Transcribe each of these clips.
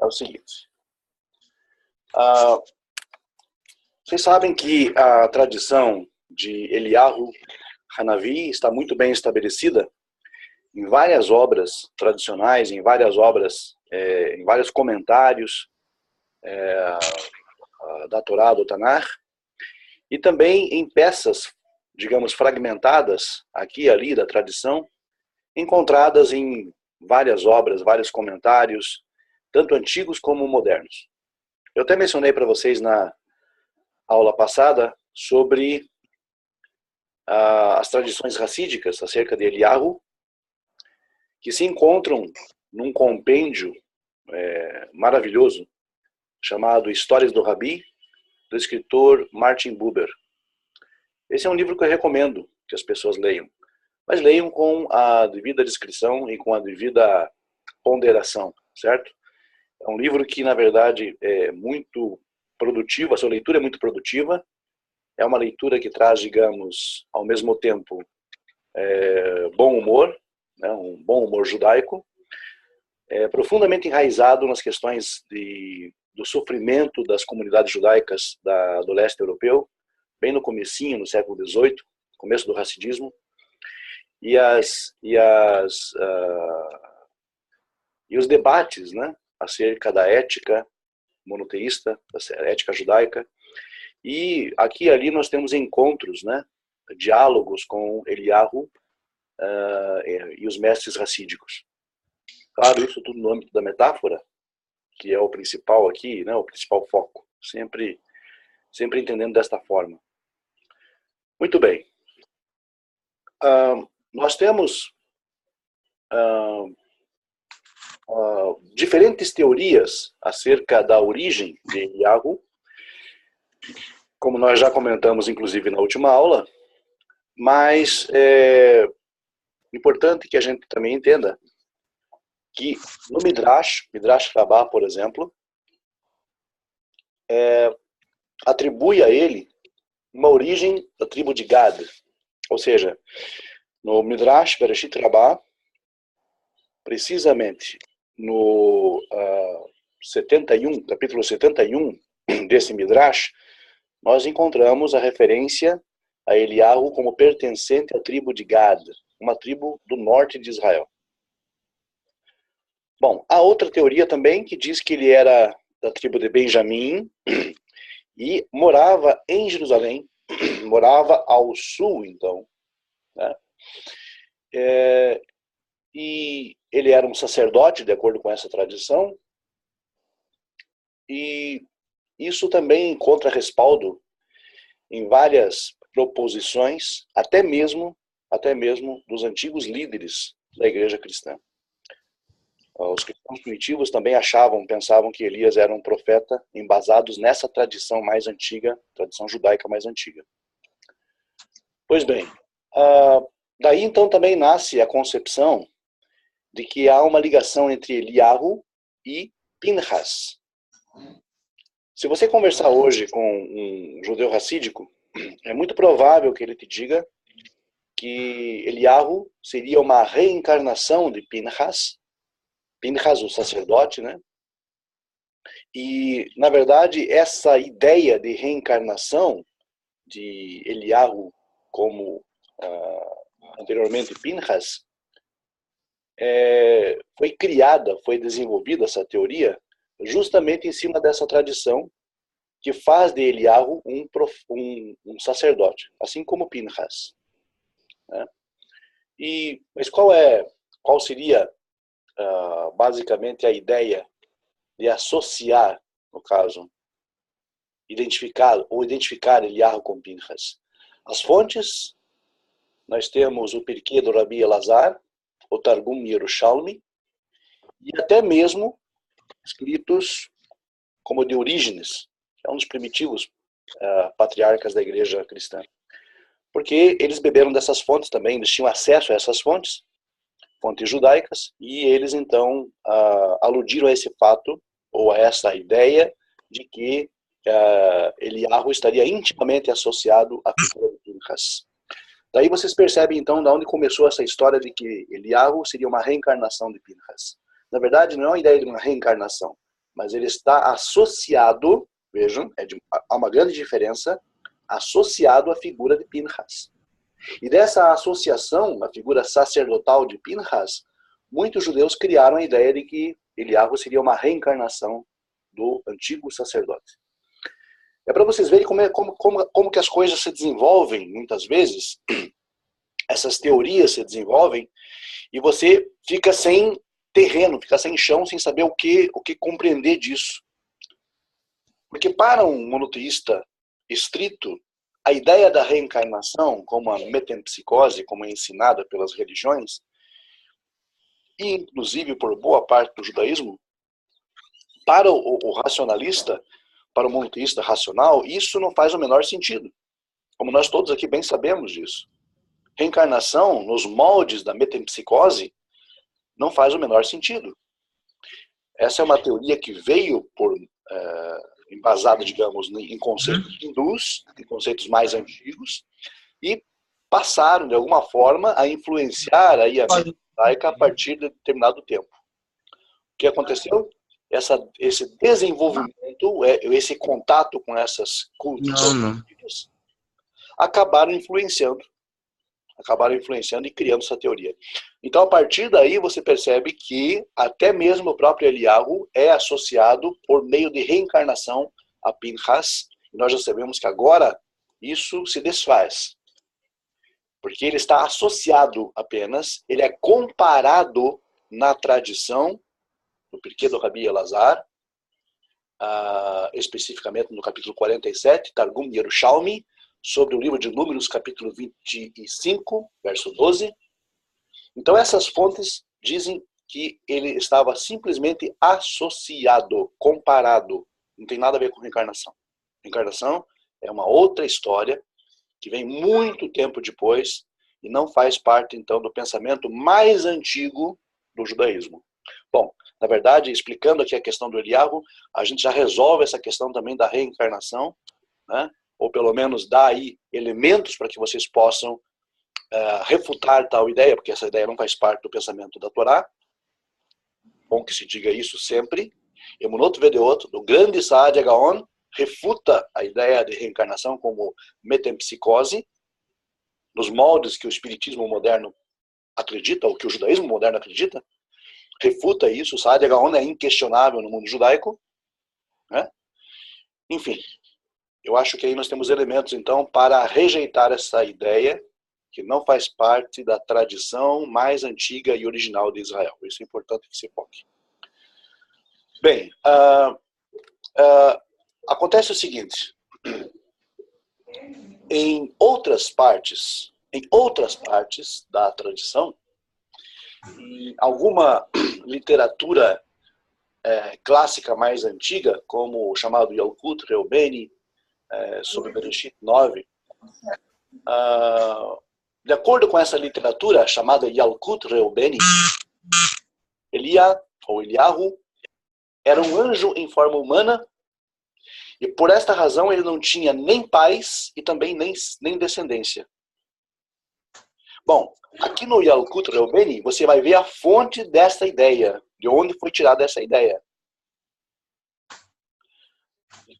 é o seguinte. Ah, vocês sabem que a tradição de Eliyahu Hanavi está muito bem estabelecida em várias obras tradicionais, em várias obras, em vários comentários da Torá, do Tanar, e também em peças, digamos, fragmentadas aqui e ali da tradição, encontradas em várias obras, vários comentários, tanto antigos como modernos. Eu até mencionei para vocês na aula passada sobre as tradições racídicas acerca de Eliyahu, que se encontram num compêndio maravilhoso chamado Histórias do Rabi, do escritor Martin Buber. Esse é um livro que eu recomendo que as pessoas leiam, mas leiam com a devida descrição e com a devida ponderação, certo? É um livro que, na verdade, é muito produtivo, a sua leitura é muito produtiva, é uma leitura que traz, digamos, ao mesmo tempo, bom humor, né, um bom humor judaico, profundamente enraizado nas questões do sofrimento das comunidades judaicas do leste europeu, bem no comecinho, no século XVIII, começo do racidismo, e os debates, né, acerca da ética monoteísta, da ética judaica. E aqui e ali nós temos encontros, né, diálogos com Eliyahu e os mestres racídicos. Claro, isso tudo no âmbito da metáfora, que é o principal aqui, né, o principal foco. Sempre entendendo desta forma. Muito bem. Nós temos diferentes teorias acerca da origem de Eliyahu, como nós já comentamos, inclusive, na última aula, mas é importante que a gente também entenda que no Midrash Rabbah, por exemplo, atribui a ele uma origem da tribo de Gad. Ou seja, no Midrash Bereshit Rabbah, precisamente no capítulo 71 desse Midrash, nós encontramos a referência a Eliyahu como pertencente à tribo de Gad, uma tribo do norte de Israel. Bom, há outra teoria também que diz que ele era da tribo de Benjamim e morava em Jerusalém, morava ao sul, então, né? E ele era um sacerdote, de acordo com essa tradição, e isso também encontra respaldo em várias proposições, até mesmo dos antigos líderes da igreja cristã. Os cristãos primitivos também pensavam que Elias era um profeta, embasados nessa tradição mais antiga, tradição judaica mais antiga. Pois bem, daí então também nasce a concepção de que há uma ligação entre Eliyahu e Pinhas. Se você conversar hoje com um judeu racídico, é muito provável que ele te diga que Eliyahu seria uma reencarnação de Pinhas, o sacerdote, né? E, na verdade, essa ideia de reencarnação de Eliyahu como anteriormente Pinhas foi desenvolvida essa teoria justamente em cima dessa tradição que faz de Eliyahu um sacerdote, assim como Pinhas, né? Mas qual seria basicamente a ideia de associar, no caso, identificar Eliyahu com Pinhas? As fontes, nós temos o Pirkei do Rabi Elazar, o Targum Yerushalmi, e até mesmo escritos como de Orígenes, que é um dos primitivos patriarcas da igreja cristã. Porque eles beberam dessas fontes também, eles tinham acesso a essas fontes judaicas, e eles então aludiram a esse fato, ou a essa ideia, de que Eliyahu estaria intimamente associado à figura de Pinhas. Daí vocês percebem então de onde começou essa história de que Eliyahu seria uma reencarnação de Pinhas. Na verdade, não é uma ideia de uma reencarnação, mas ele está associado, vejam, há uma grande diferença, associado à figura de Pinhas. E dessa associação, a figura sacerdotal de Pinhas, muitos judeus criaram a ideia de que Eliahu seria uma reencarnação do antigo sacerdote. É para vocês verem como que as coisas se desenvolvem, muitas vezes, essas teorias se desenvolvem, e você fica sem terreno, fica sem chão, sem saber o que compreender disso. Porque para um monoteísta estrito, a ideia da reencarnação, como a metempsicose, como é ensinada pelas religiões, e inclusive por boa parte do judaísmo, para o racionalista, para o monoteísta racional, isso não faz o menor sentido. Como nós todos aqui bem sabemos disso. Reencarnação, nos moldes da metempsicose, não faz o menor sentido. Essa é uma teoria que veio embasada, digamos, em conceitos hindus, em conceitos mais antigos, e passaram, de alguma forma, a influenciar aí a mente judaica a partir de determinado tempo. O que aconteceu? Esse desenvolvimento, esse contato com essas culturas, acabaram influenciando e criando essa teoria. Então, a partir daí, você percebe que até mesmo o próprio Eliahu é associado por meio de reencarnação a Pinhas. E nós já sabemos que agora isso se desfaz. Porque ele está associado apenas, ele é comparado na tradição, no Pirkei do Rabi Elazar, especificamente no capítulo 47, Targum Yerushalmi, sobre o livro de Números, capítulo 25, verso 12. Então essas fontes dizem que ele estava simplesmente associado, comparado. Não tem nada a ver com reencarnação. Reencarnação é uma outra história que vem muito tempo depois e não faz parte, então, do pensamento mais antigo do judaísmo. Bom, na verdade, explicando aqui a questão do Eliahu, a gente já resolve essa questão também da reencarnação, né? Ou pelo menos dá aí elementos para que vocês possam refutar tal ideia, porque essa ideia não faz parte do pensamento da Torá. Bom que se diga isso sempre. Emunot Vedeot, do grande Saadia Gaon, refuta a ideia de reencarnação como metempsicose, nos moldes que o espiritismo moderno acredita, ou que o judaísmo moderno acredita, refuta isso. O Saadia Gaon é inquestionável no mundo judaico, né? Enfim, eu acho que aí nós temos elementos, então, para rejeitar essa ideia que não faz parte da tradição mais antiga e original de Israel. Isso é importante que se foque. Bem, acontece o seguinte. Em outras partes da tradição, em alguma literatura clássica mais antiga, como o chamado Yalkut Reubeni, sobre Bereshit 9, de acordo com essa literatura chamada Yalkut Reubeni, Eliahu era um anjo em forma humana, e por esta razão ele não tinha nem pais e também nem descendência. Bom, aqui no Yalkut Reubeni você vai ver a fonte dessa ideia, de onde foi tirada essa ideia.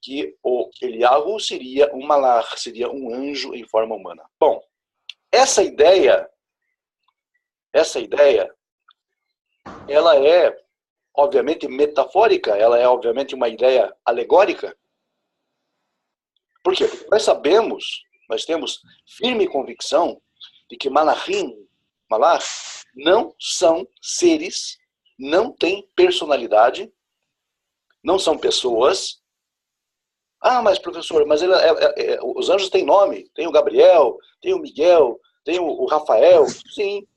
Que o Eliahu seria um malach, seria um anjo em forma humana. Bom, essa ideia, ela é obviamente metafórica, ela é obviamente uma ideia alegórica. Por quê? Porque nós temos firme convicção de que malach, não são seres, não têm personalidade, não são pessoas. Ah, mas professor, mas os anjos têm nome. Tem o Gabriel, tem o Miguel, tem o Rafael. Sim.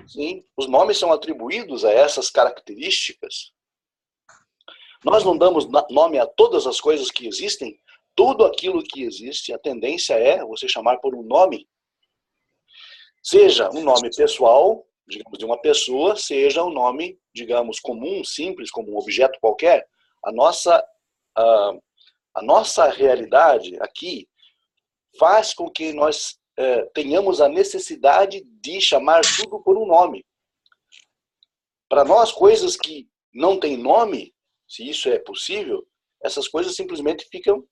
Sim, os nomes são atribuídos a essas características. Nós não damos nome a todas as coisas que existem. Tudo aquilo que existe, a tendência é você chamar por um nome. Seja um nome pessoal, digamos, de uma pessoa, seja um nome, digamos, comum, simples, como um objeto qualquer. A nossa realidade aqui faz com que nós tenhamos a necessidade de chamar tudo por um nome. Para nós, coisas que não têm nome se isso é possível, essas coisas simplesmente ficam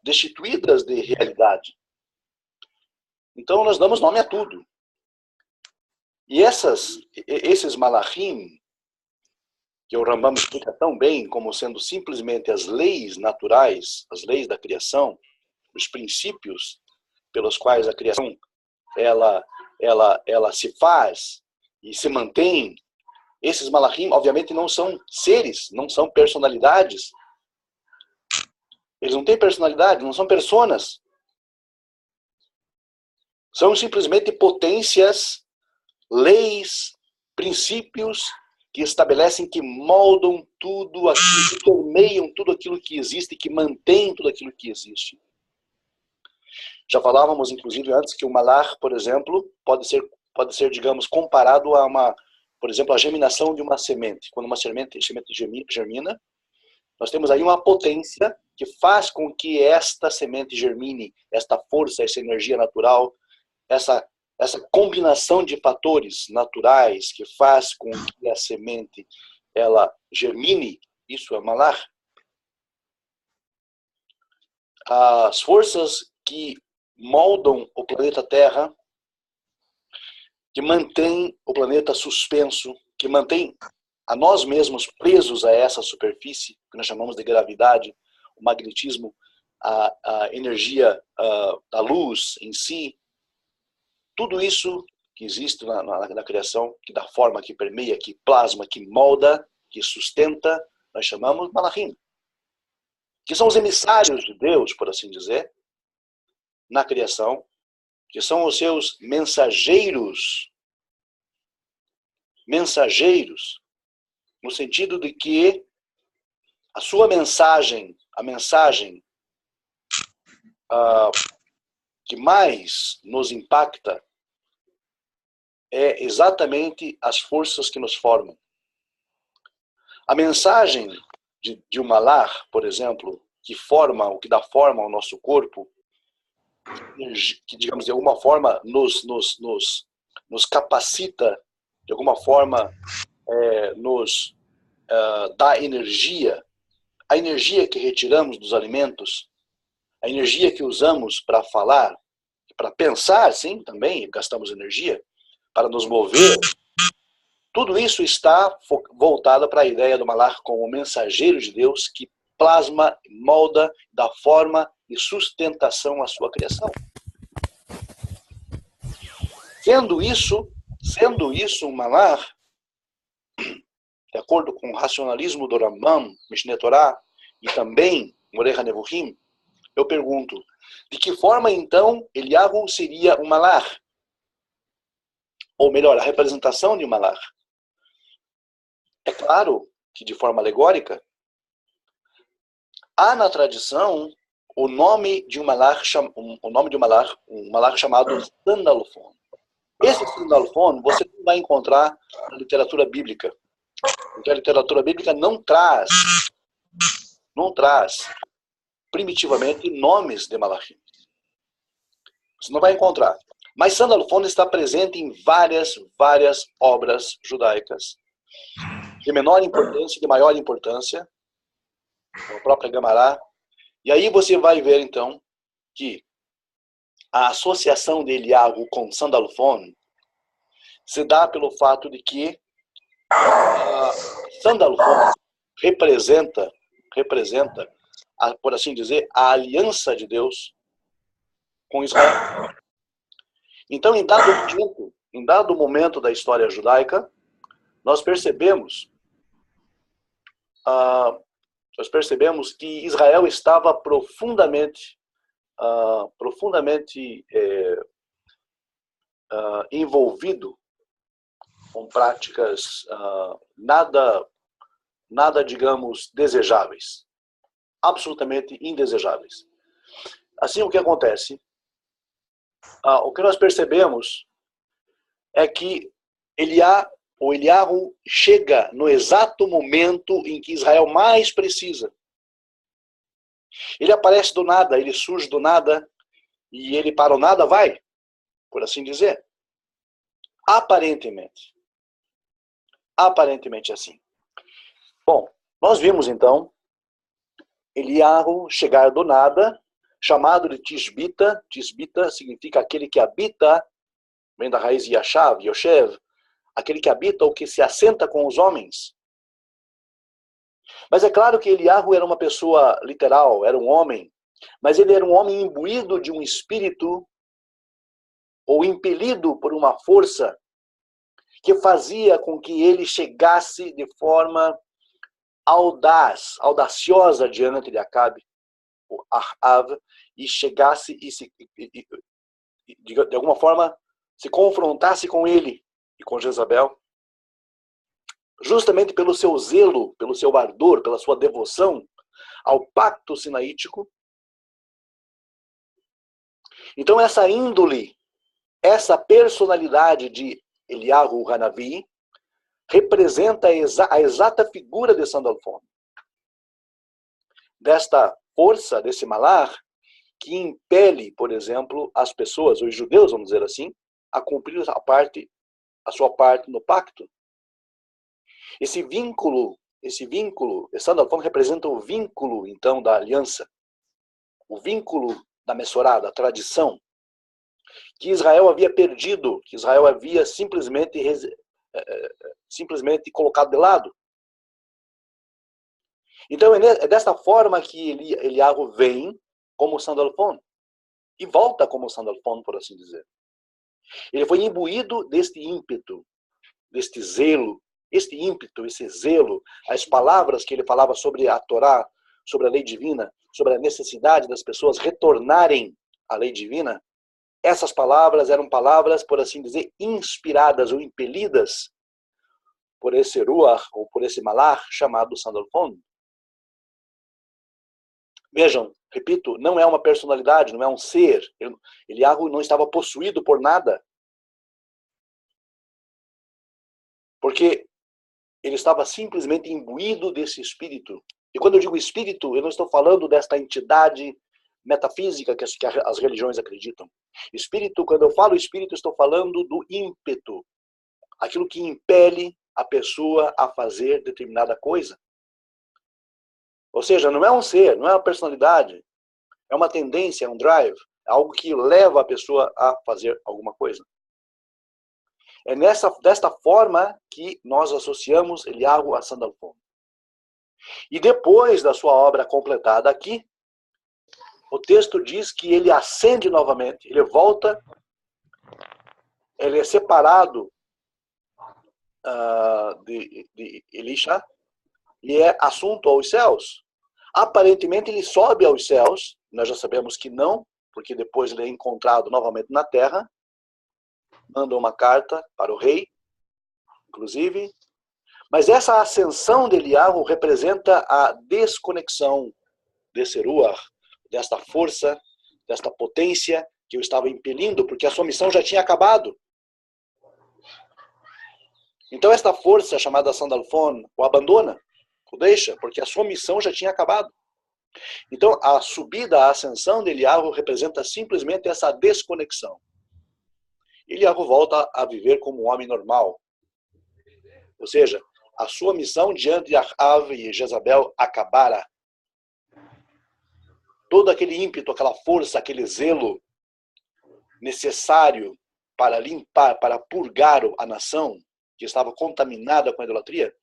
destituídas de realidade. Então nós damos nome a tudo. E esses malachim, que o Rambam explica tão bem como sendo simplesmente as leis naturais, as leis da criação, os princípios pelos quais a criação ela se faz e se mantém. Esses malachim, obviamente, não são seres, não são personalidades. Eles não têm personalidade, não são personas. São simplesmente potências, leis, princípios que estabelecem, que moldam tudo aquilo, que permeiam tudo aquilo que existe, que mantém tudo aquilo que existe. Já falávamos, inclusive, antes que o malach, por exemplo, pode ser, digamos, comparado a por exemplo, a germinação de uma semente. Quando uma semente germina, nós temos aí uma potência que faz com que esta semente germine, esta força, essa energia natural, essa combinação de fatores naturais que faz com que a semente ela germine, isso é malach. As forças que moldam o planeta Terra, que mantém o planeta suspenso, que mantém a nós mesmos presos a essa superfície, que nós chamamos de gravidade, o magnetismo, a energia da luz em si, tudo isso que existe na criação, que dá forma, que permeia, que plasma, que molda, que sustenta, nós chamamos malachim, que são os emissários de Deus, por assim dizer, na criação, que são os seus mensageiros, no sentido de que a sua mensagem, a mensagem que mais nos impacta é exatamente as forças que nos formam. A mensagem de um malach, por exemplo, que dá forma ao nosso corpo, que, digamos, de alguma forma nos capacita, de alguma forma nos dá energia, a energia que retiramos dos alimentos, a energia que usamos para falar, para pensar, sim, também gastamos energia, para nos mover, tudo isso está voltado para a ideia do malach como mensageiro de Deus que plasma, molda, dá forma e sustentação à sua criação. Sendo isso um malach, de acordo com o racionalismo do Rambam, Mishneh Torah, e também Moreh HaNevuchim, eu pergunto, de que forma então Eliyahu seria um malach? Ou melhor, a representação de um malach? É claro que de forma alegórica, há na tradição o nome de um malach chamado Sandalphon. Esse Sandalphon você não vai encontrar na literatura bíblica. Porque a literatura bíblica não traz primitivamente nomes de malachim. Você não vai encontrar. Mas Sandalphon está presente em várias obras judaicas. De menor importância e de maior importância, a própria Gamará. E aí você vai ver, então, que a associação de Eliyahu com Sandalphon se dá pelo fato de que Sandalphon representa, por assim dizer, a aliança de Deus com Israel. Então, em dado momento da história judaica, nós percebemos que Israel estava profundamente envolvido com práticas nada, digamos, desejáveis. Absolutamente indesejáveis. Assim, o que acontece? O que nós percebemos é que Eliyahu chega no exato momento em que Israel mais precisa. Ele aparece do nada, ele surge do nada, e ele para o nada vai, por assim dizer. Aparentemente assim. Bom, Nós vimos então Eliahu chegar do nada, chamado de Tisbita. Tisbita significa aquele que habita, vem da raiz Yashav, Yoshev, aquele que habita ou que se assenta com os homens. Mas é claro que Eliahu era uma pessoa literal, era um homem, mas ele era um homem imbuído de um espírito ou impelido por uma força que fazia com que ele chegasse de forma audaciosa diante de Acabe, o Ahav, e chegasse e de alguma forma se confrontasse com ele e com Jezabel, justamente pelo seu zelo, pelo seu ardor, pela sua devoção ao pacto sinaítico. Então essa índole, essa personalidade de Eliahu Hanavi representa a exata figura de Sandalphon. Desta força, desse malar, que impele, por exemplo, as pessoas, os judeus, vamos dizer assim, a cumprir a sua parte no pacto. Esse vínculo, Sandalphon representa o vínculo, então, da aliança, o vínculo da Messorá, da tradição, que Israel havia perdido, que Israel havia simplesmente colocado de lado. Então é desta forma que Eliahu vem como Sandalphon e volta como Sandalphon, por assim dizer. Ele foi imbuído deste ímpeto, deste zelo, este ímpeto, esse zelo, as palavras que ele falava sobre a Torá, sobre a lei divina, sobre a necessidade das pessoas retornarem à lei divina. Essas palavras eram palavras, por assim dizer, inspiradas ou impelidas por esse Ruach, ou por esse Malach, chamado Sandalphon. Vejam, repito, não é uma personalidade, não é um ser. Eliahu não estava possuído por nada. Porque ele estava simplesmente imbuído desse espírito. E quando eu digo espírito, eu não estou falando desta entidade metafísica que as religiões acreditam. Espírito, quando eu falo espírito, estou falando do ímpeto. Aquilo que impele a pessoa a fazer determinada coisa. Ou seja, não é um ser, não é uma personalidade. É uma tendência, é um drive. É algo que leva a pessoa a fazer alguma coisa. É desta forma que nós associamos Eliahu a Sandalphon. E depois da sua obra completada aqui, o texto diz que ele ascende novamente, ele volta, ele é separado de Elisha e é assunto aos céus. Aparentemente ele sobe aos céus, nós já sabemos que não, porque depois ele é encontrado novamente na terra, manda uma carta para o rei, inclusive. Mas essa ascensão de Eliahu representa a desconexão desse Ruach, desta força, desta potência que o estava impelindo, porque a sua missão já tinha acabado. Então esta força chamada Sandalphon o abandona, o deixa, porque a sua missão já tinha acabado. Então a subida, a ascensão de Eliahu representa simplesmente essa desconexão. Eliahu volta a viver como um homem normal. Ou seja, a sua missão diante de Ahav e Jezabel acabara. Todo aquele ímpeto, aquela força, aquele zelo necessário para limpar, para purgar a nação que estava contaminada com a idolatria,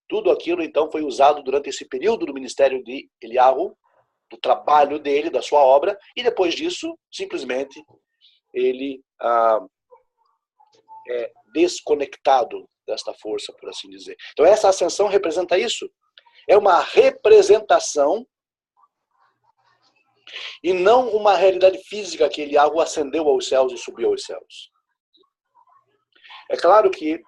tudo aquilo então foi usado durante esse período do ministério de Eliahu, do trabalho dele, da sua obra, e depois disso, simplesmente, ele é desconectado desta força, por assim dizer. Então essa ascensão representa isso. É uma representação e não uma realidade física que Eliahu ascendeu aos céus e subiu aos céus. É claro que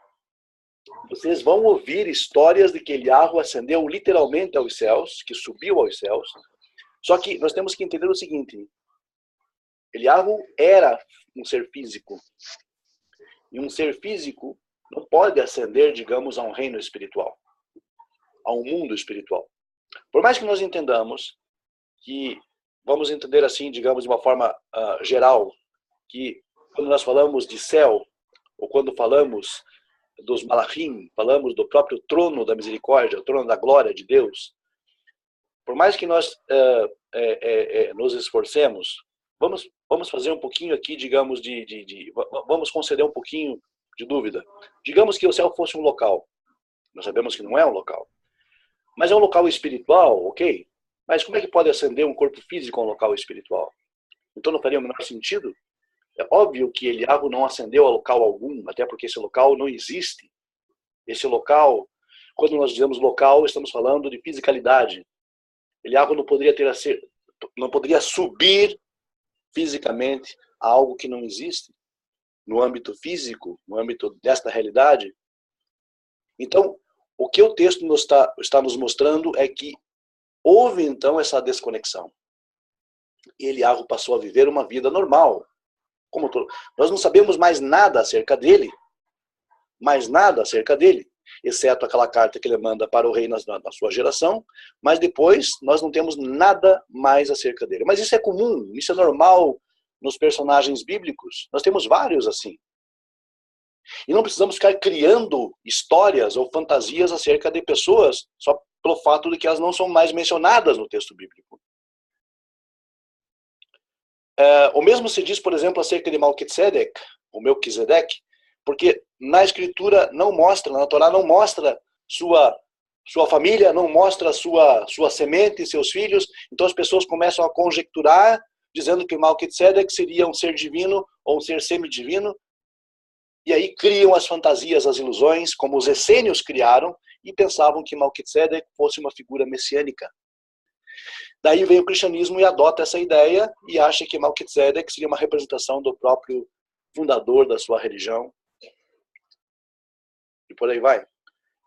vocês vão ouvir histórias de que Eliahu ascendeu literalmente aos céus, que subiu aos céus. Só que nós temos que entender o seguinte: Eliahu era um ser físico. E um ser físico não pode ascender, digamos, a um reino espiritual, a um mundo espiritual. Por mais que nós entendamos que, vamos entender assim, digamos, de uma forma geral, que quando nós falamos de céu, ou quando falamos dos malachim, falamos do próprio trono da misericórdia, o trono da glória de Deus. Por mais que nós nos esforcemos, vamos fazer um pouquinho aqui, digamos, vamos conceder um pouquinho de dúvida. Digamos que o céu fosse um local. Nós sabemos que não é um local. Mas é um local espiritual, ok? Mas como é que pode acender um corpo físico a um local espiritual? Então não faria o menor sentido? É óbvio que Eliahu não ascendeu a local algum, até porque esse local não existe. Esse local, quando nós dizemos local, estamos falando de fisicalidade. Eliahu não poderia subir fisicamente a algo que não existe, no âmbito físico, no âmbito desta realidade. Então, o que o texto está nos mostrando é que houve então essa desconexão. E Eliahu passou a viver uma vida normal. Nós não sabemos mais nada acerca dele, exceto aquela carta que ele manda para o rei na sua geração, mas depois nós não temos nada mais acerca dele. Mas isso é comum, isso é normal nos personagens bíblicos. Nós temos vários assim. E não precisamos ficar criando histórias ou fantasias acerca de pessoas só pelo fato de que elas não são mais mencionadas no texto bíblico. O mesmo se diz, por exemplo, acerca de Melquisedeque, o Melquisedeque, porque na Escritura não mostra, na Torá não mostra sua família, não mostra sua semente, seus filhos. Então as pessoas começam a conjecturar, dizendo que Melquisedeque seria um ser divino ou um ser semidivino. E aí criam as fantasias, as ilusões, como os essênios criaram, e pensavam que Melquisedeque fosse uma figura messiânica. Daí vem o cristianismo e adota essa ideia e acha que Melquisedeque seria uma representação do próprio fundador da sua religião. E por aí vai.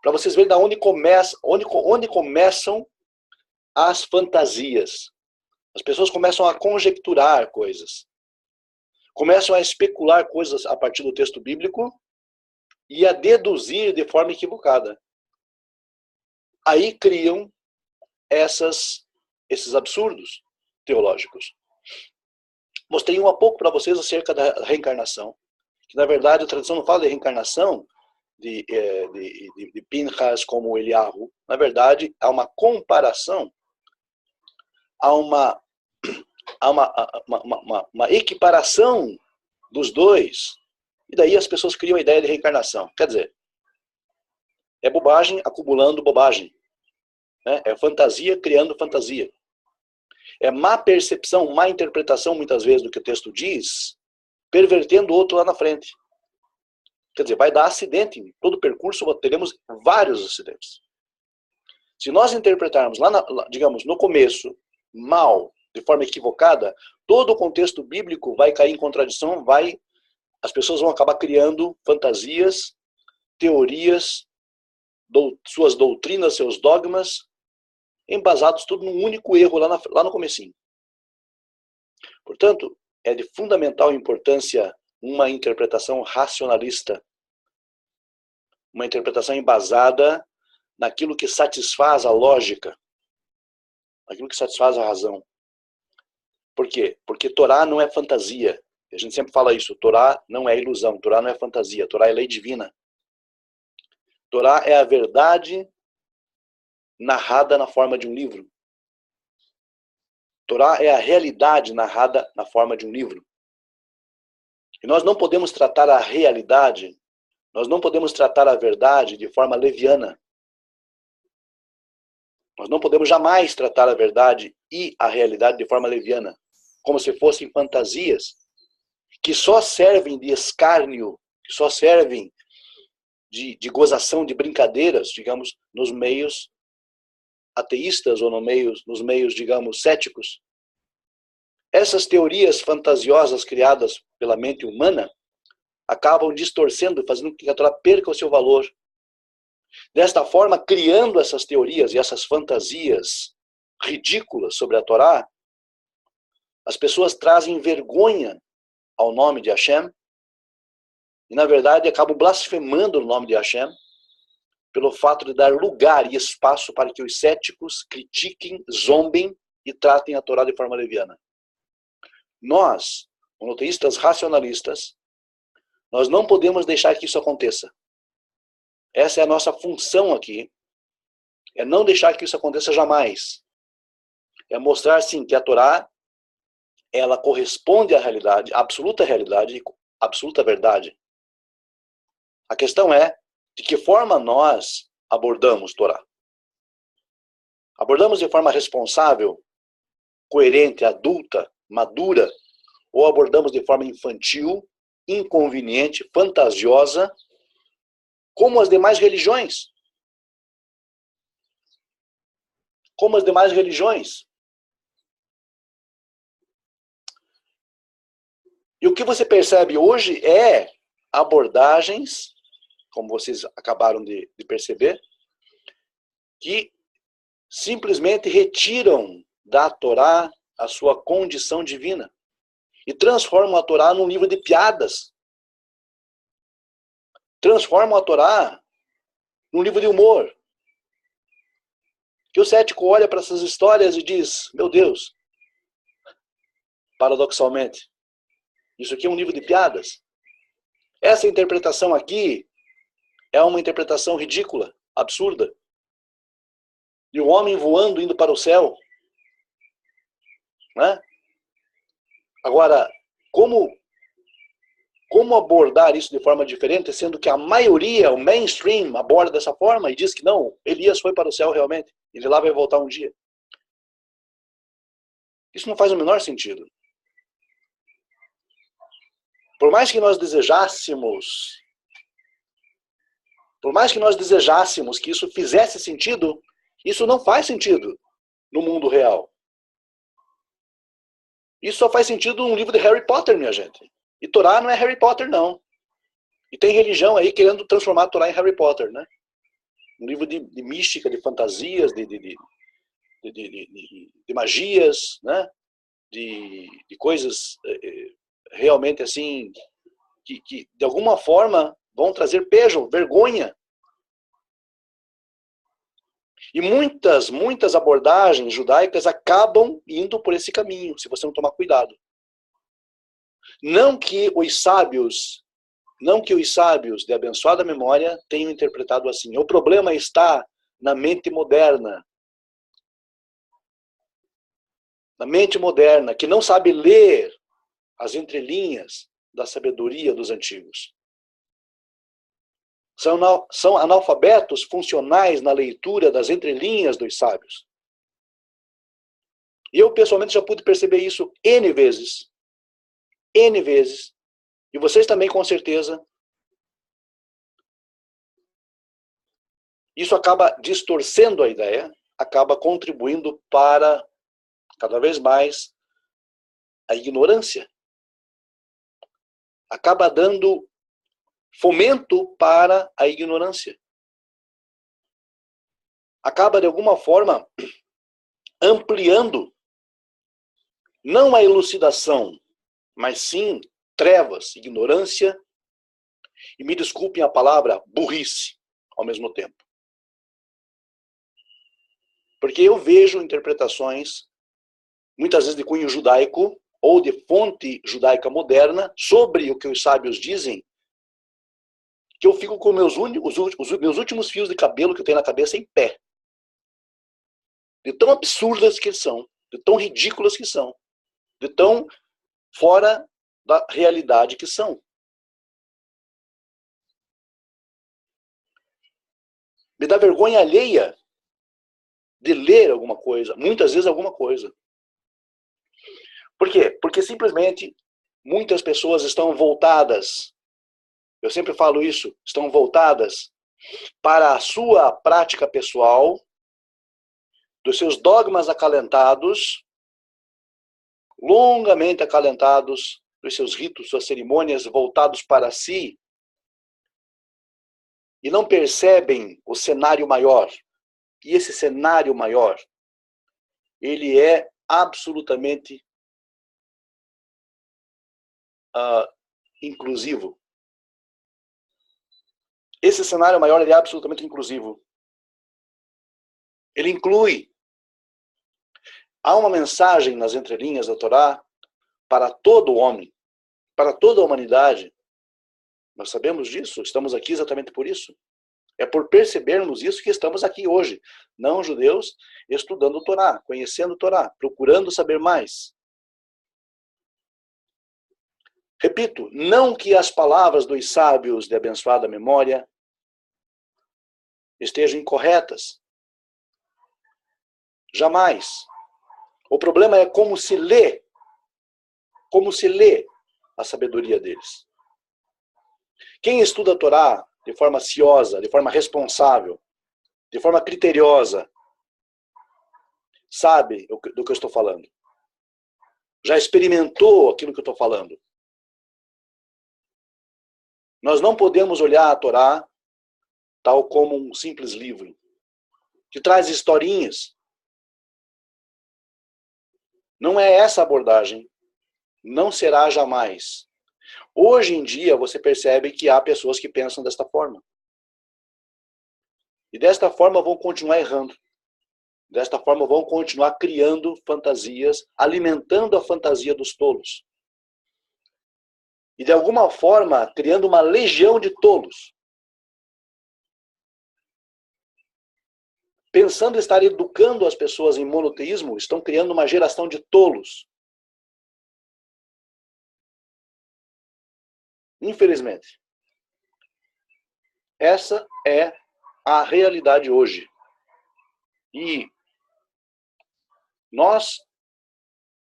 Para vocês verem de onde começam as fantasias. As pessoas começam a conjecturar coisas. Começam a especular coisas a partir do texto bíblico e a deduzir de forma equivocada. Aí criam esses absurdos teológicos. Mostrei um a pouco para vocês acerca da reencarnação. Que, na verdade, a tradição não fala de reencarnação de Pinchas como Eliahu. Na verdade, há uma comparação, há uma equiparação dos dois. E daí as pessoas criam a ideia de reencarnação. Quer dizer, é bobagem acumulando bobagem. É fantasia criando fantasia. É má percepção, má interpretação, muitas vezes, do que o texto diz, pervertendo o outro lá na frente. Quer dizer, vai dar acidente. Em todo o percurso teremos vários acidentes. Se nós interpretarmos digamos, no começo, mal, de forma equivocada, todo o contexto bíblico vai cair em contradição, as pessoas vão acabar criando fantasias, teorias, suas doutrinas, seus dogmas, embasados tudo num único erro lá no comecinho. Portanto, é de fundamental importância uma interpretação racionalista, uma interpretação embasada naquilo que satisfaz a lógica, naquilo que satisfaz a razão. Por quê? Porque Torá não é fantasia. A gente sempre fala isso. Torá não é ilusão. Torá não é fantasia. Torá é lei divina. Torá é a verdade narrada na forma de um livro. Torá é a realidade narrada na forma de um livro. E nós não podemos tratar a realidade, nós não podemos tratar a verdade de forma leviana. Nós não podemos jamais tratar a verdade e a realidade de forma leviana, como se fossem fantasias que só servem de escárnio, que só servem de gozação, de brincadeiras, digamos, nos meios ateístas ou nos meios, digamos, céticos. Essas teorias fantasiosas criadas pela mente humana acabam distorcendo, fazendo com que a Torá perca o seu valor. Desta forma, criando essas teorias e essas fantasias ridículas sobre a Torá, as pessoas trazem vergonha ao nome de Hashem e, na verdade, acabam blasfemando o nome de Hashem pelo fato de dar lugar e espaço para que os céticos critiquem, zombem e tratem a Torá de forma leviana. Nós, monoteístas racionalistas, nós não podemos deixar que isso aconteça. Essa é a nossa função aqui. É não deixar que isso aconteça jamais. É mostrar, sim, que a Torá, ela corresponde à realidade, à absoluta realidade e absoluta verdade. A questão é de que forma nós abordamos Torá. Abordamos de forma responsável, coerente, adulta, madura, ou abordamos de forma infantil, inconveniente, fantasiosa, como as demais religiões. Como as demais religiões. E o que você percebe hoje é abordagens, como vocês acabaram de perceber, que simplesmente retiram da Torá a sua condição divina e transformam a Torá num livro de piadas. Transformam a Torá num livro de humor. Que o cético olha para essas histórias e diz, meu Deus, paradoxalmente, isso aqui é um livro de piadas. Essa interpretação aqui é uma interpretação ridícula, absurda. De um homem voando, indo para o céu. Né? Agora, como abordar isso de forma diferente, sendo que a maioria, o mainstream, aborda dessa forma e diz que não, Elias foi para o céu realmente, ele lá vai voltar um dia. Isso não faz o menor sentido. Por mais que nós desejássemos que isso fizesse sentido, isso não faz sentido no mundo real. Isso só faz sentido num livro de Harry Potter, minha gente. E Torá não é Harry Potter, não. E tem religião aí querendo transformar a Torá em Harry Potter, né? Um livro de mística, de fantasias, de magias, né? De coisas realmente assim, que de alguma forma vão trazer pejo, vergonha. E muitas abordagens judaicas acabam indo por esse caminho, se você não tomar cuidado. Não que os sábios de abençoada memória tenham interpretado assim. O problema está na mente moderna. Na mente moderna, que não sabe ler as entrelinhas da sabedoria dos antigos. São analfabetos funcionais na leitura das entrelinhas dos sábios. E eu, pessoalmente, já pude perceber isso N vezes. N vezes. E vocês também, com certeza. Isso acaba distorcendo a ideia, acaba contribuindo para, cada vez mais, a ignorância. Acaba dando fomento para a ignorância. Acaba, de alguma forma, ampliando, não a elucidação, mas sim trevas, ignorância, e me desculpem a palavra, burrice, ao mesmo tempo. Porque eu vejo interpretações, muitas vezes de cunho judaico, ou de fonte judaica moderna, sobre o que os sábios dizem, que eu fico com os meus últimos fios de cabelo que eu tenho na cabeça em pé. De tão absurdas que são, de tão ridículas que são, de tão fora da realidade que são. Me dá vergonha alheia de ler alguma coisa, muitas vezes alguma coisa. Por quê? Porque simplesmente muitas pessoas estão voltadas, eu sempre falo isso, estão voltadas para a sua prática pessoal, dos seus dogmas acalentados, longamente acalentados, dos seus ritos, suas cerimônias voltados para si, e não percebem o cenário maior. E esse cenário maior, ele é absolutamente inclusivo. Esse cenário maior, ele é absolutamente inclusivo. Ele inclui. Há uma mensagem nas entrelinhas da Torá para todo homem, para toda a humanidade. Nós sabemos disso, estamos aqui exatamente por isso. É por percebermos isso que estamos aqui hoje, não judeus, estudando o Torá, conhecendo o Torá, procurando saber mais. Repito, não que as palavras dos sábios de abençoada memória estejam incorretas. Jamais. O problema é como se lê a sabedoria deles. Quem estuda a Torá de forma ciosa, de forma responsável, de forma criteriosa, sabe do que eu estou falando. Já experimentou aquilo que eu estou falando. Nós não podemos olhar a Torá tal como um simples livro, que traz historinhas. Não é essa a abordagem. Não será jamais. Hoje em dia, você percebe que há pessoas que pensam desta forma. E desta forma vão continuar errando. Desta forma vão continuar criando fantasias, alimentando a fantasia dos tolos. E de alguma forma, criando uma legião de tolos. Pensando estar educando as pessoas em monoteísmo, estão criando uma geração de tolos. Infelizmente. Essa é a realidade hoje. E nós,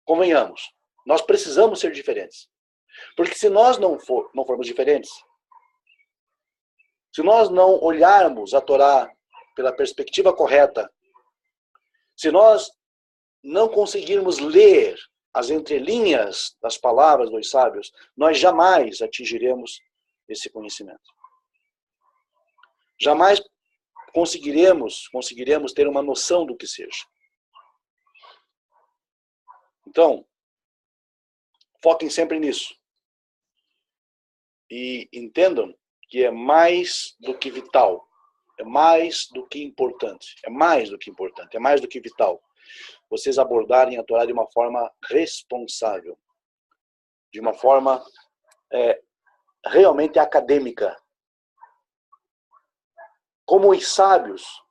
convenhamos, nós precisamos ser diferentes. Porque se nós não formos diferentes, se nós não olharmos a Torá pela perspectiva correta, se nós não conseguirmos ler as entrelinhas das palavras dos sábios, nós jamais atingiremos esse conhecimento. Jamais conseguiremos ter uma noção do que seja. Então, foquem sempre nisso. E entendam que é mais do que vital. É mais do que importante. É mais do que importante. É mais do que vital. Vocês abordarem a Torá de uma forma responsável. De uma forma realmente acadêmica. Como os sábios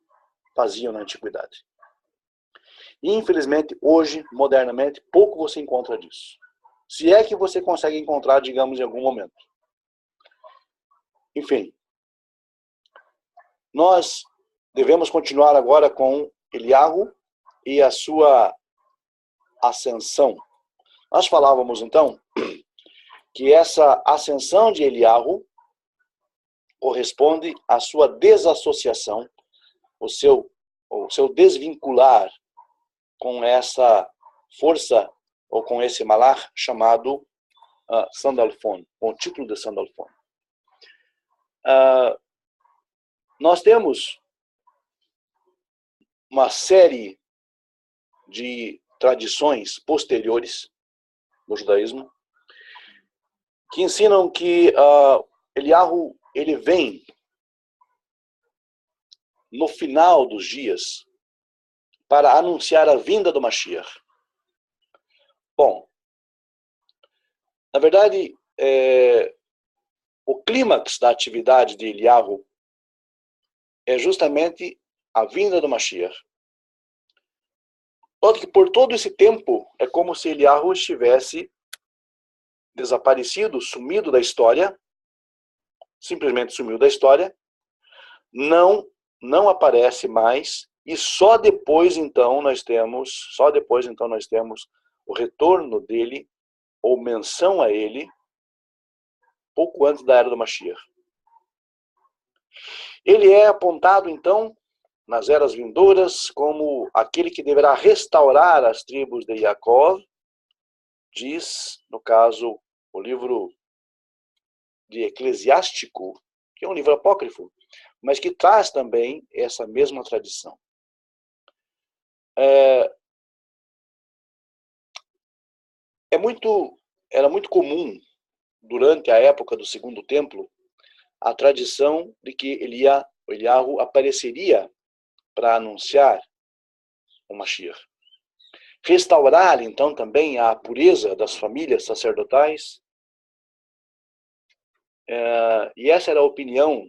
faziam na antiguidade. E, infelizmente, hoje, modernamente, pouco você encontra disso. Se é que você consegue encontrar, digamos, em algum momento. Enfim, nós devemos continuar agora com Eliahu e a sua ascensão. Nós falávamos, então, que essa ascensão de Eliahu corresponde à sua desassociação, o seu desvincular com essa força, ou com esse malach chamado Sandalphon, com o título de Sandalphon. Nós temos uma série de tradições posteriores no judaísmo que ensinam que Eliahu ele vem no final dos dias para anunciar a vinda do Mashiach. Bom, na verdade, o clímax da atividade de Eliahu é justamente a vinda do Mashiach. Por todo esse tempo, é como se Eliahu estivesse desaparecido, sumido da história, simplesmente sumiu da história, não aparece mais, e só depois então nós temos o retorno dele, ou menção a ele, pouco antes da era do Mashiach. Ele é apontado então nas eras vindouras como aquele que deverá restaurar as tribos de Yaakov, diz, no caso, o livro de Eclesiástico, que é um livro apócrifo, mas que traz também essa mesma tradição. Era muito comum, durante a época do Segundo Templo, a tradição de que Eliahu apareceria para anunciar o Mashiach. Restaurar, então, também a pureza das famílias sacerdotais. E essa era a opinião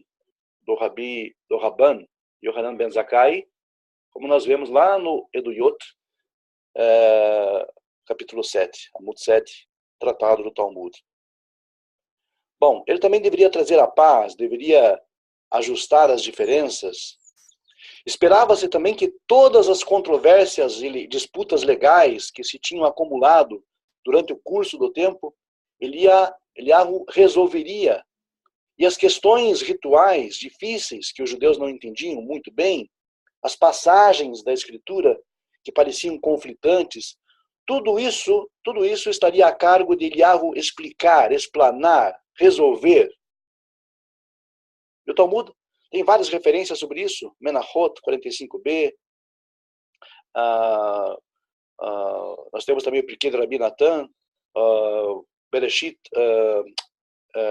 do Rabban Yohanan Ben Zakkai, como nós vemos lá no Eduyot, capítulo 7, Amud 7, tratado do Talmud. Bom, ele também deveria trazer a paz, deveria ajustar as diferenças. Esperava-se também que todas as controvérsias e disputas legais que se tinham acumulado durante o curso do tempo, Eliyahu resolveria. E as questões rituais difíceis que os judeus não entendiam muito bem, as passagens da Escritura que pareciam conflitantes, tudo isso estaria a cargo de Eliyahu explicar, explanar, resolver. E o Talmud tem várias referências sobre isso. Menachot 45b. Nós temos também o Pirkei de Rabi Natan, Bereshit,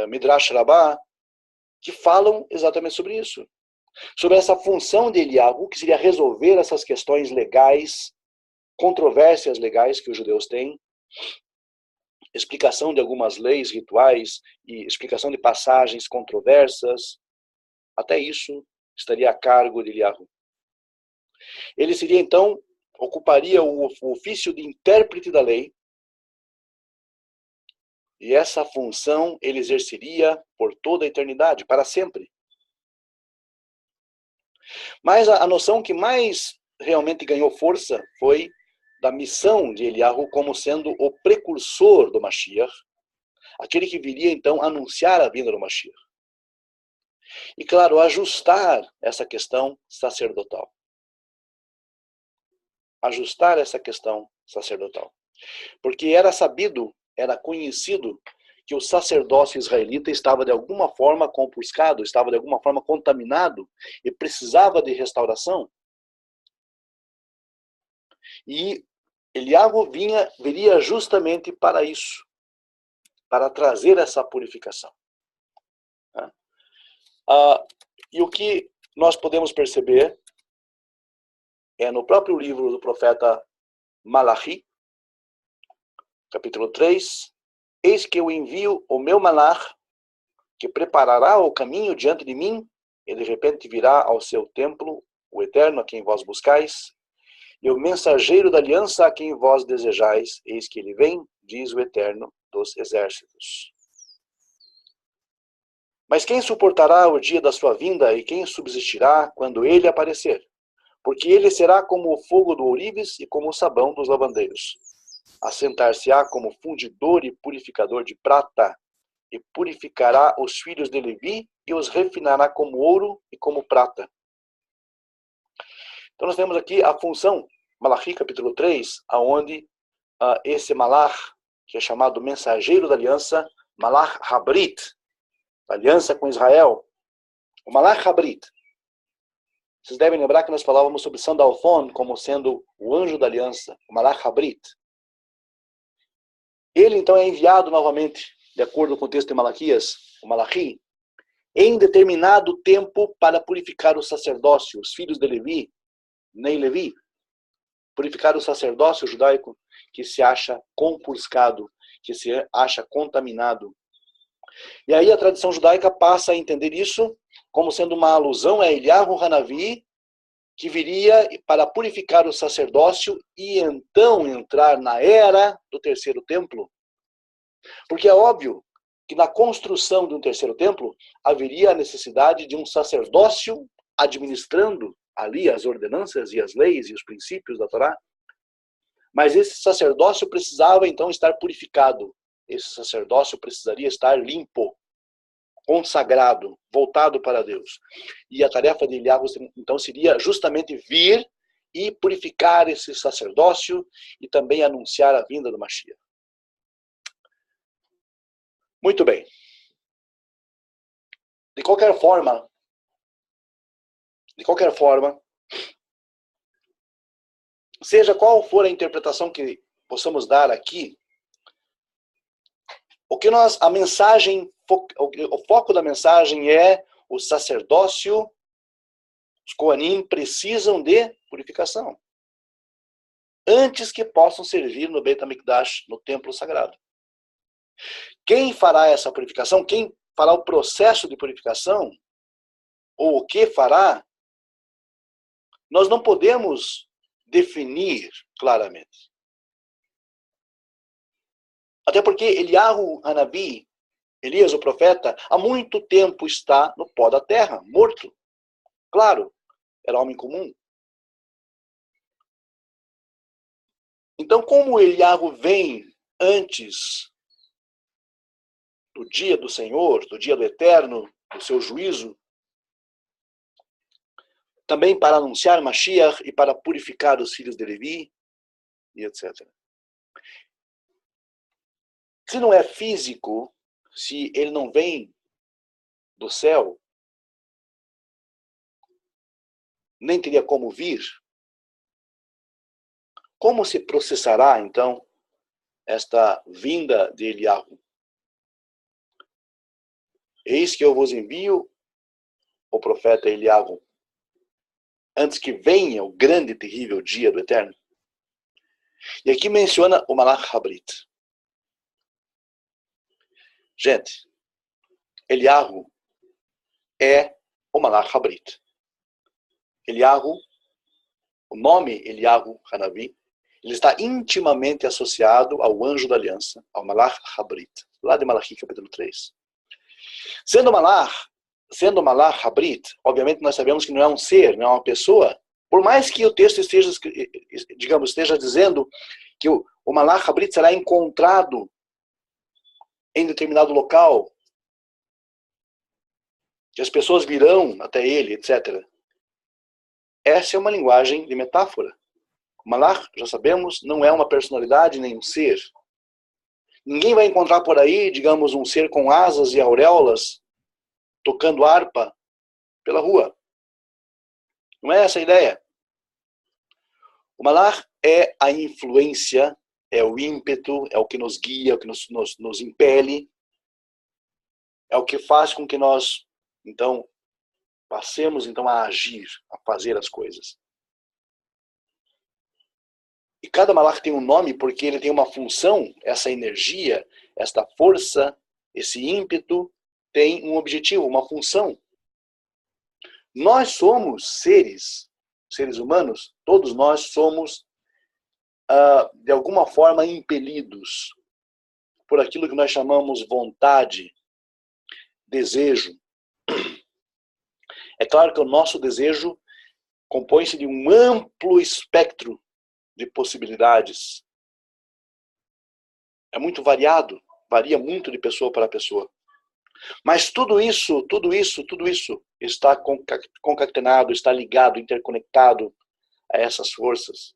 Midrash Rabbah, que falam exatamente sobre isso. Sobre essa função de Eliyahu, que seria resolver essas questões legais, controvérsias legais que os judeus têm, explicação de algumas leis rituais e explicação de passagens controversas. Até isso estaria a cargo de Eliyahu. Ele seria, então, ocuparia o ofício de intérprete da lei, e essa função ele exerceria por toda a eternidade, para sempre. Mas a noção que mais realmente ganhou força foi da missão de Eliyahu como sendo o precursor do Mashiach, aquele que viria então anunciar a vinda do Mashiach. E claro, ajustar essa questão sacerdotal. Ajustar essa questão sacerdotal. Porque era sabido, era conhecido que o sacerdócio israelita estava de alguma forma compuscado, estava de alguma forma contaminado e precisava de restauração. E Eliyahu viria justamente para isso, para trazer essa purificação. E o que nós podemos perceber é no próprio livro do profeta Malachi, capítulo 3, eis que eu envio o meu malach, que preparará o caminho diante de mim, e de repente virá ao seu templo, o Eterno, a quem vós buscais, e o mensageiro da aliança a quem vós desejais, eis que ele vem, diz o Eterno dos exércitos. Mas quem suportará o dia da sua vinda e quem subsistirá quando ele aparecer? Porque ele será como o fogo do ourives e como o sabão dos lavandeiros. Assentar-se-á como fundidor e purificador de prata, e purificará os filhos de Levi e os refinará como ouro e como prata. Então nós temos aqui a função, Malachi capítulo 3, aonde esse malach, que é chamado mensageiro da aliança, malach habrit, aliança com Israel, o malach habrit. Vocês devem lembrar que nós falávamos sobre Sandalphon como sendo o anjo da aliança, o malach habrit. Ele então é enviado novamente, de acordo com o texto de Malaquias, o Malachi, em determinado tempo para purificar o sacerdócio, os filhos de Levi, nem Levi, purificar o sacerdócio judaico que se acha compurcado, que se acha contaminado. E aí a tradição judaica passa a entender isso como sendo uma alusão a Eliyahu Hanavi, que viria para purificar o sacerdócio e então entrar na era do terceiro templo. Porque é óbvio que na construção de um terceiro templo haveria a necessidade de um sacerdócio administrando ali as ordenanças e as leis e os princípios da Torá. Mas esse sacerdócio precisava então estar purificado. Esse sacerdócio precisaria estar limpo, consagrado, voltado para Deus. E a tarefa de Eliyahu então seria justamente vir e purificar esse sacerdócio e também anunciar a vinda do Mashiach. Muito bem. De qualquer forma, seja qual for a interpretação que possamos dar aqui, a mensagem, o foco da mensagem é o sacerdócio, os Kohanim precisam de purificação, antes que possam servir no Beit HaMikdash, no templo sagrado. Quem fará essa purificação, quem fará o processo de purificação, ou o que fará, nós não podemos definir claramente. Até porque Eliyahu Hanabi, Elias o profeta, há muito tempo está no pó da terra, morto. Claro, era homem comum. Então, como Eliyahu vem antes do dia do Senhor, do dia do Eterno, do seu juízo, também para anunciar Mashiach e para purificar os filhos de Levi, e etc. Se não é físico, se ele não vem do céu, nem teria como vir, como se processará, então, esta vinda de Eliyahu? Eis que eu vos envio o profeta Eliyahu, antes que venha o grande e terrível dia do Eterno. E aqui menciona o Malach Habrit. Gente, Eliyahu é o Malach Habrit. Eliyahu, o nome Eliyahu Hanavi, ele está intimamente associado ao anjo da aliança, ao Malach Habrit, lá de Malachi capítulo 3. Sendo Malach Habrit, obviamente nós sabemos que não é um ser, não é uma pessoa, por mais que o texto esteja dizendo que o Malach Habrit será encontrado em determinado local, que as pessoas virão até ele, etc. Essa é uma linguagem de metáfora. O Malach, já sabemos, não é uma personalidade nem um ser. Ninguém vai encontrar por aí, digamos, um ser com asas e auréolas, tocando harpa pela rua. Não é essa a ideia. O Malach é a influência, é o ímpeto, é o que nos guia, é o que nos impele, é o que faz com que nós, então, passemos então a agir, a fazer as coisas. E cada Malach tem um nome porque ele tem uma função, essa energia, esta força, esse ímpeto, tem um objetivo, uma função. Nós somos seres humanos, todos nós somos, de alguma forma, impelidos por aquilo que nós chamamos vontade, desejo. É claro que o nosso desejo compõe-se de um amplo espectro de possibilidades. É muito variado, varia muito de pessoa para pessoa. Mas tudo isso está concatenado, está ligado, interconectado a essas forças,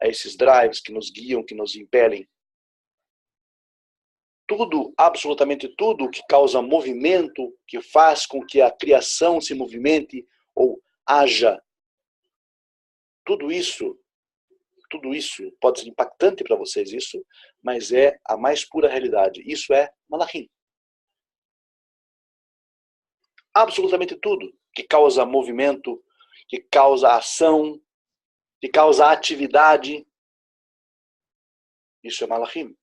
a esses drives que nos guiam, que nos impelem. Tudo, absolutamente tudo que causa movimento, que faz com que a criação se movimente ou haja, tudo isso pode ser impactante para vocês, mas é a mais pura realidade. Isso é Malachim. Absolutamente tudo que causa movimento, que causa ação, que causa atividade, isso é Malachim.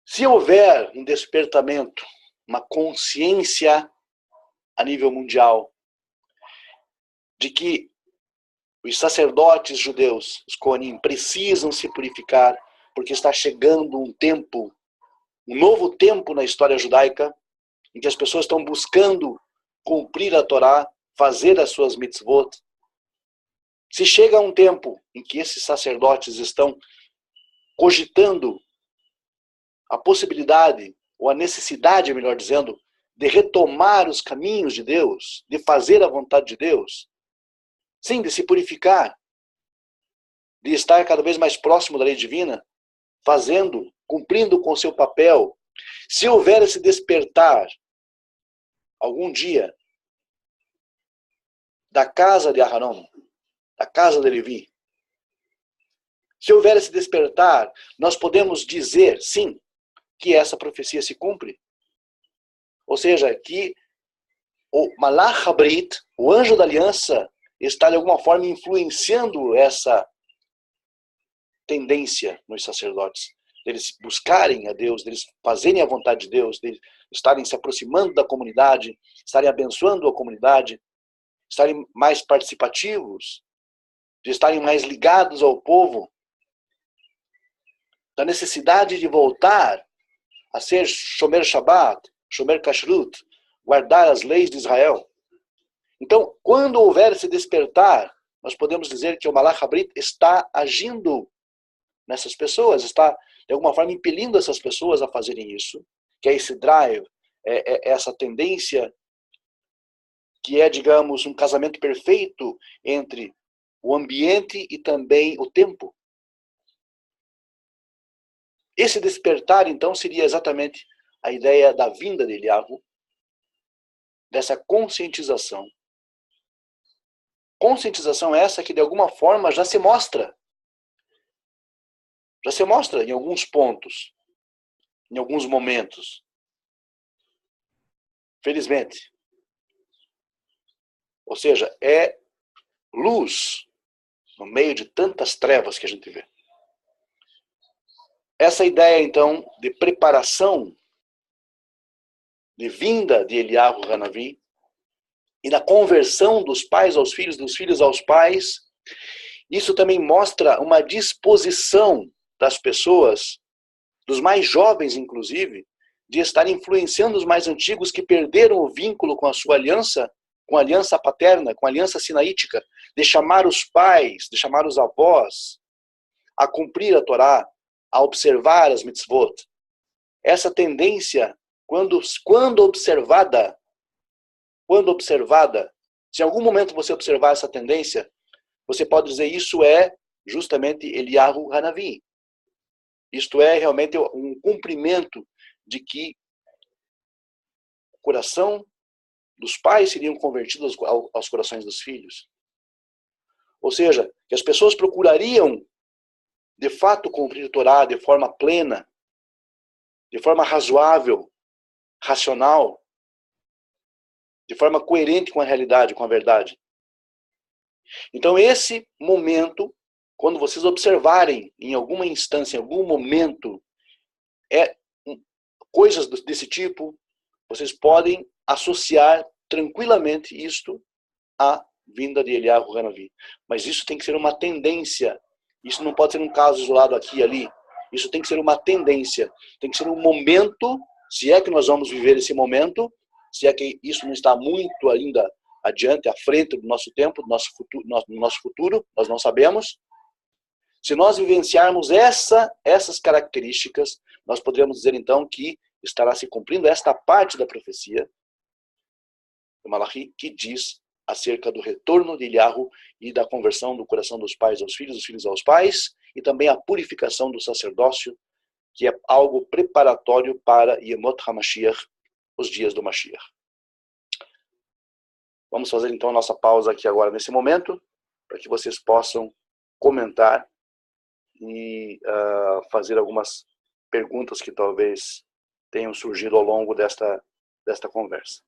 Se houver um despertamento, uma consciência a nível mundial de que os sacerdotes judeus, os Kohanim, precisam se purificar porque está chegando um novo tempo na história judaica, em que as pessoas estão buscando cumprir a Torá, fazer as suas mitzvot. Se chega um tempo em que esses sacerdotes estão cogitando a possibilidade, ou a necessidade, melhor dizendo, de retomar os caminhos de Deus, de fazer a vontade de Deus, sim, de se purificar, de estar cada vez mais próximo da lei divina, cumprindo com seu papel. Se houver esse despertar, algum dia, da casa de Aharon, da casa de Levi, se houver esse despertar, nós podemos dizer, sim, que essa profecia se cumpre. Ou seja, que o Malach Habrit, o anjo da aliança, está de alguma forma influenciando essa tendência nos sacerdotes. deles buscarem a Deus, deles fazerem a vontade de Deus, deles estarem se aproximando da comunidade, estarem abençoando a comunidade, estarem mais participativos, de estarem mais ligados ao povo, da necessidade de voltar a ser Shomer Shabbat, Shomer Kashrut, guardar as leis de Israel. Então, quando houver esse despertar, nós podemos dizer que o Malach HaBrit está agindo nessas pessoas, está, de alguma forma, impelindo essas pessoas a fazerem isso, que é esse drive, essa tendência que é, digamos, um casamento perfeito entre o ambiente e também o tempo. Esse despertar, então, seria exatamente a ideia da vinda de Eliyahu, dessa conscientização. Conscientização essa que, de alguma forma, já se mostra. Já se mostra em alguns pontos, em alguns momentos. Felizmente. Ou seja, é luz no meio de tantas trevas que a gente vê. Essa ideia, então, de preparação, de vinda de Eliyahu Hanavi, e da conversão dos pais aos filhos, dos filhos aos pais, isso também mostra uma disposição das pessoas, dos mais jovens, inclusive, de estar influenciando os mais antigos que perderam o vínculo com a sua aliança, com a aliança paterna, com a aliança sinaítica, de chamar os pais, de chamar os avós a cumprir a Torá, a observar as mitzvot. Essa tendência, quando observada, se em algum momento você observar essa tendência, você pode dizer isso é justamente Eliyahu Hanavi. Isto é realmente um cumprimento de que o coração dos pais seriam convertidos aos corações dos filhos. Ou seja, que as pessoas procurariam de fato cumprir a Torá de forma plena, de forma razoável, racional, de forma coerente com a realidade, com a verdade. Então esse momento, quando vocês observarem em alguma instância, em algum momento, coisas desse tipo, vocês podem associar tranquilamente isto à vinda de Eliyahu Hanavi. Mas isso tem que ser uma tendência. Isso não pode ser um caso isolado aqui e ali. Isso tem que ser uma tendência. Tem que ser um momento, se é que nós vamos viver esse momento, se é que isso não está muito ainda adiante, à frente do nosso tempo, do nosso futuro, nós não sabemos. Se nós vivenciarmos essas características, nós poderíamos dizer então que estará se cumprindo esta parte da profecia do Malachi, que diz acerca do retorno de Eliyahu e da conversão do coração dos pais aos filhos, dos filhos aos pais, e também a purificação do sacerdócio, que é algo preparatório para Yemot HaMashiach, os dias do Mashiach. Vamos fazer então a nossa pausa aqui agora nesse momento, para que vocês possam comentar e fazer algumas perguntas que talvez tenham surgido ao longo desta conversa.